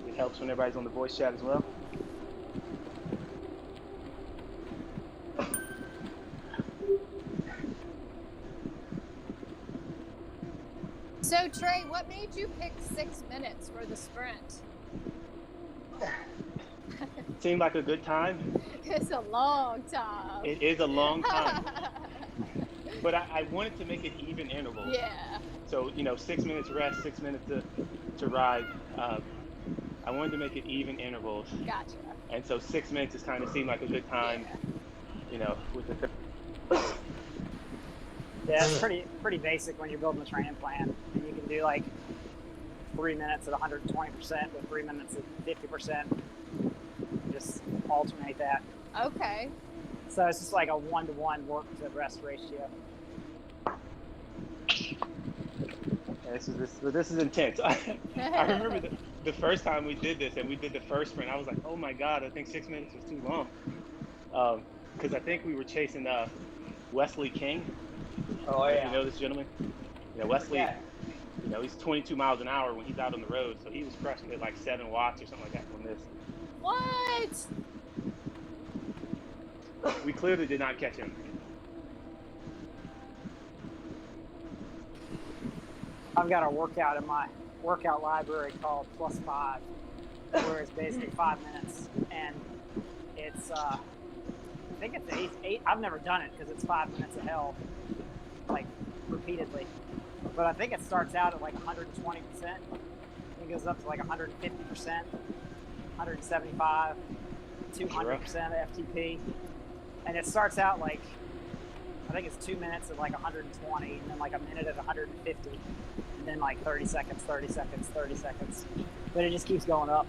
It helps when everybody's on the voice chat as well. So Trey, what made you pick 6 minutes for the sprint? Seemed like a good time. It's a long time. It is a long time. But I wanted to make it even intervals. Yeah. So, 6 minutes rest, 6 minutes to ride. I wanted to make it even intervals. Gotcha. And so 6 minutes just kind of seemed like a good time, with the Yeah, it's pretty basic when you're building a training plan. And you can do like 3 minutes at 120% with 3 minutes at 50%. Just alternate that. Okay. So it's just like a 1-to-1 work to rest ratio. This is intense. I remember the first time we did this and we did the first sprint. I was like, oh my God, I think 6 minutes was too long. Because I think we were chasing Wesley King. Oh yeah. You know this gentleman? Yeah, Wesley. You know, he's 22 miles an hour when he's out on the road, so he was crushing it like 7 watts or something like that on this. What? We clearly did not catch him. I've got a workout in my workout library called +5, where it's basically 5 minutes, and it's I think it's eight. I've never done it because it's 5 minutes of hell, like repeatedly. But I think it starts out at like 120%. It goes up to like 150%, 175, 200% FTP, and it starts out like, I think it's 2 minutes at like 120, and then like a minute at 150, and then like 30 seconds, 30 seconds, 30 seconds. But it just keeps going up.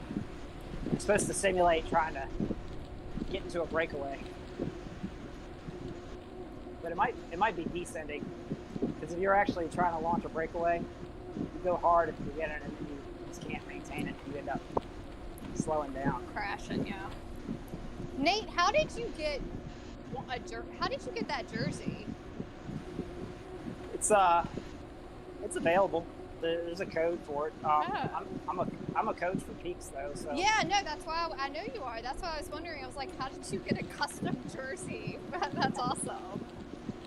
It's supposed to simulate trying to get into a breakaway. But it might be descending, because if you're actually trying to launch a breakaway, you go hard if you get it, and then you just can't maintain it. You end up slowing down, Crashing, yeah. Nate, how did you get that jersey? It's available. There's a code for it. I'm a coach for Peaks though. So Yeah, no, that's why I know you are. That's why I was wondering. I was like, how did you get a custom jersey? That's awesome.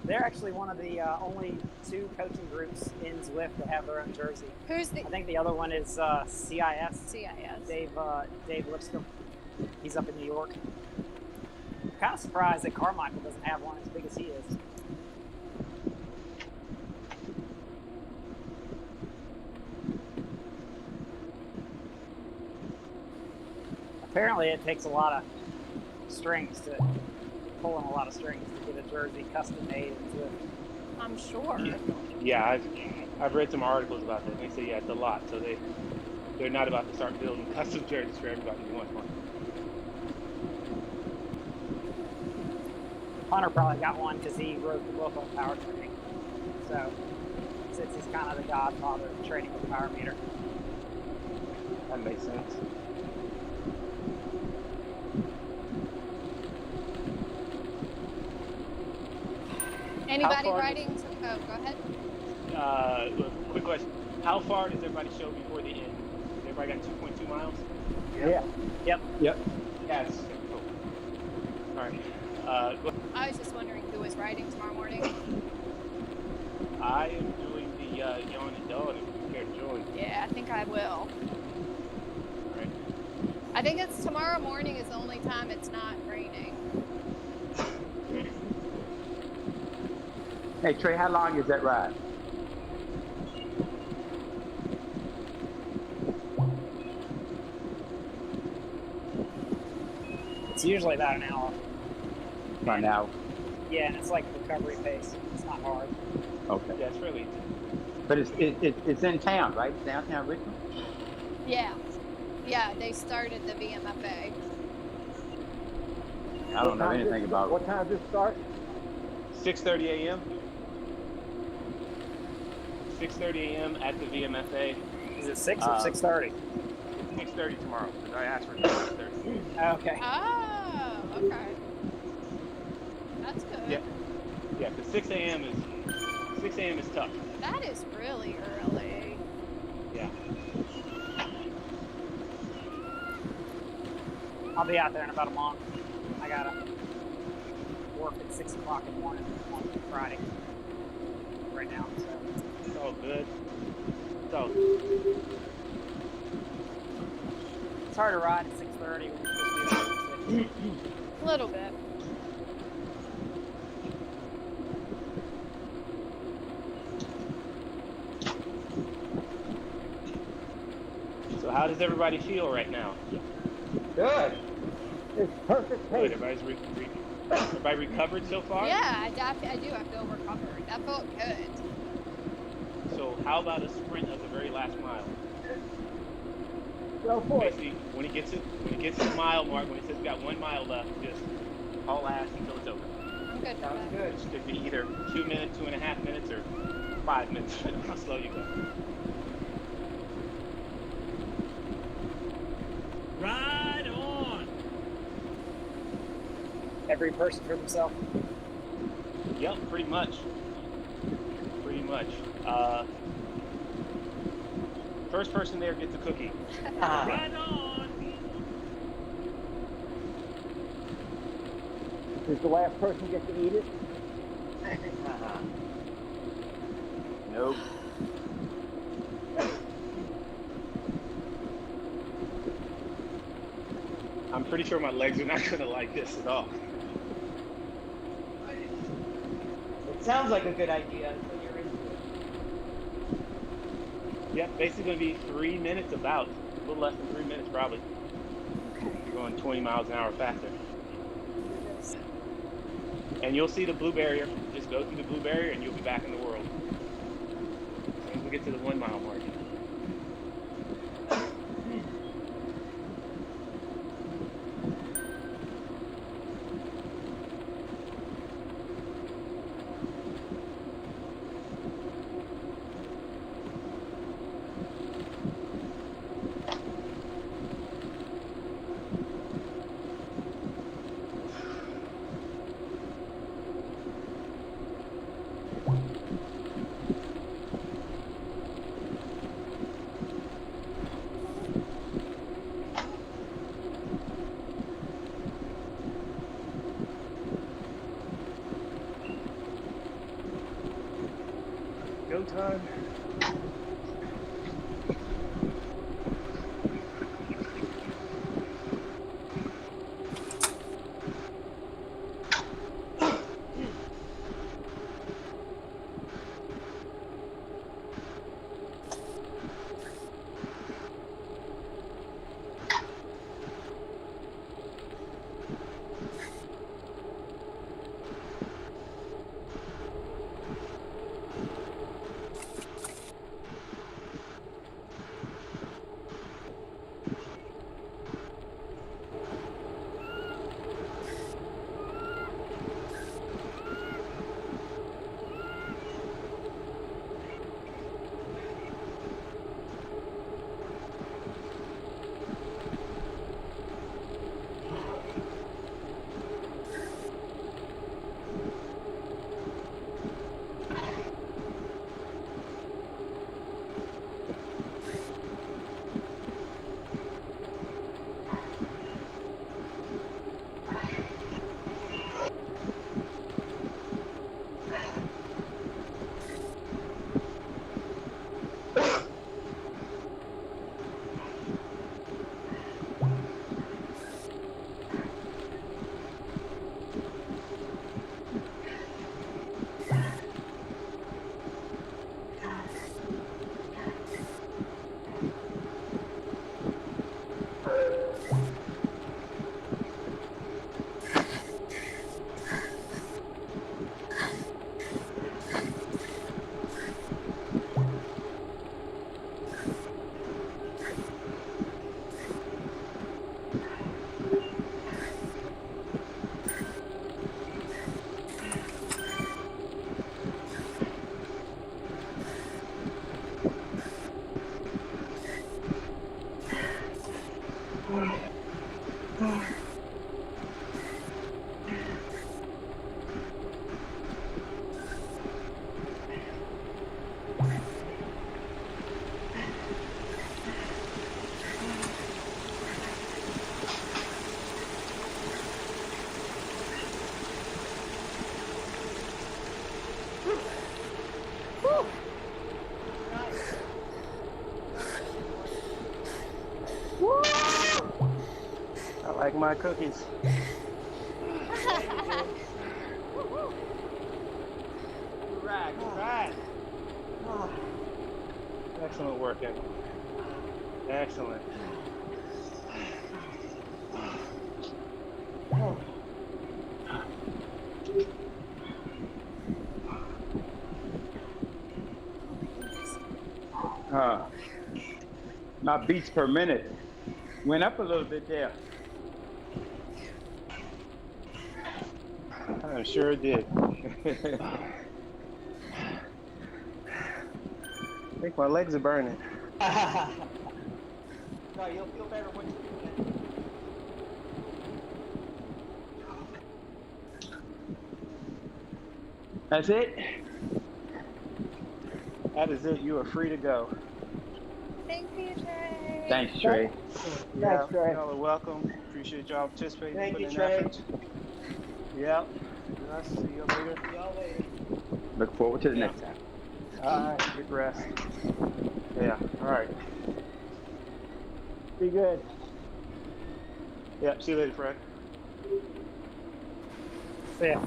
They're actually one of the only 2 coaching groups in Zwift that have their own jersey. Who's the? I think the other one is CIS. CIS. Dave Lipscomb. He's up in New York. I'm kind of surprised that Carmichael doesn't have one as big as he is. Apparently, it takes a lot of strings to pull in a lot of strings to get a jersey custom made. I'm sure. Yeah, I've read some articles about that. They say it's a lot, so they're not about to start building custom jerseys for everybody who wants one. Hunter probably got one because he wrote the book on power training. So, since he's kind of the godfather of training with power meter. That makes sense. Anybody riding to? Oh, go ahead. Quick question: how far does everybody show before the end? Everybody got 2.2 miles? Yeah. Yep. Yep. Yes. Cool. All right. I was just wondering who was riding tomorrow morning. I am doing the Yawn and Dawn if you care to join. Yeah, I think I will. All right. I think it's tomorrow morning is the only time it's not raining. Hey Trey, how long is that ride? It's usually about an hour. About an hour. Yeah, and it's like recovery pace. It's not hard. Okay. Yeah, it's really. But it's in town, right? Downtown Richmond. Yeah. Yeah, they started the VMFA. I don't know anything about it. What time does it start? 6:30 a.m. 6:30 a.m. at the VMFA. Is it 6 or 6:30? 6:30 tomorrow, because I asked for 6:30. Okay. Oh, okay. That's good. Yeah. Yeah, because 6 a.m. is tough. That is really early. Yeah. I'll be out there in about a month. I gotta work at 6 o'clock in the morning on Friday. Right now, so. It's all good. So, It's hard to ride at 6:30 when you're supposed to be at 6. A little bit. so how does everybody feel right now? Good. It's perfect Good. pace. Everybody recovered so far? Yeah, I do. I feel recovered. That felt good. So how about a sprint of the very last mile? Go for it. Basically, when he gets to the mile mark, when he says we got 1 mile left, just haul ass until it's over. I'm good. Sounds good. Which could be either 2 minutes, 2.5 minutes, or 5 minutes, depending on how slow you go. Ride on. Every person for themselves. Yep, pretty much. Pretty much. First person there gets a cookie. Ride on. Does the last person get to eat it? Nope. I'm pretty sure my legs are not gonna like this at all. It sounds like a good idea until you're into it. Yep, basically gonna be 3 minutes about. A little less than 3 minutes probably. You're going 20 miles an hour faster. And you'll see the blue barrier. Just go through the blue barrier and you'll be back in the world. As soon as we get to the 1 mile mark. Go time. I like my cookies. Right. Excellent work, everyone. Excellent. My beats per minute went up a little bit there. I sure did. I think my legs are burning. No, you'll feel better once you do that. That's it? That is it. You are free to go. Thank you, Trey. Thanks, Trey. Yeah, Trey. y'all are welcome. Appreciate y'all participating. Thank you, putting in Trey. effort. Yep. I'll see you later. Y'all later. Look forward to the next time. All right. Get rest. Yeah. All right. Be good. Yeah. See you later, Fred. Yeah.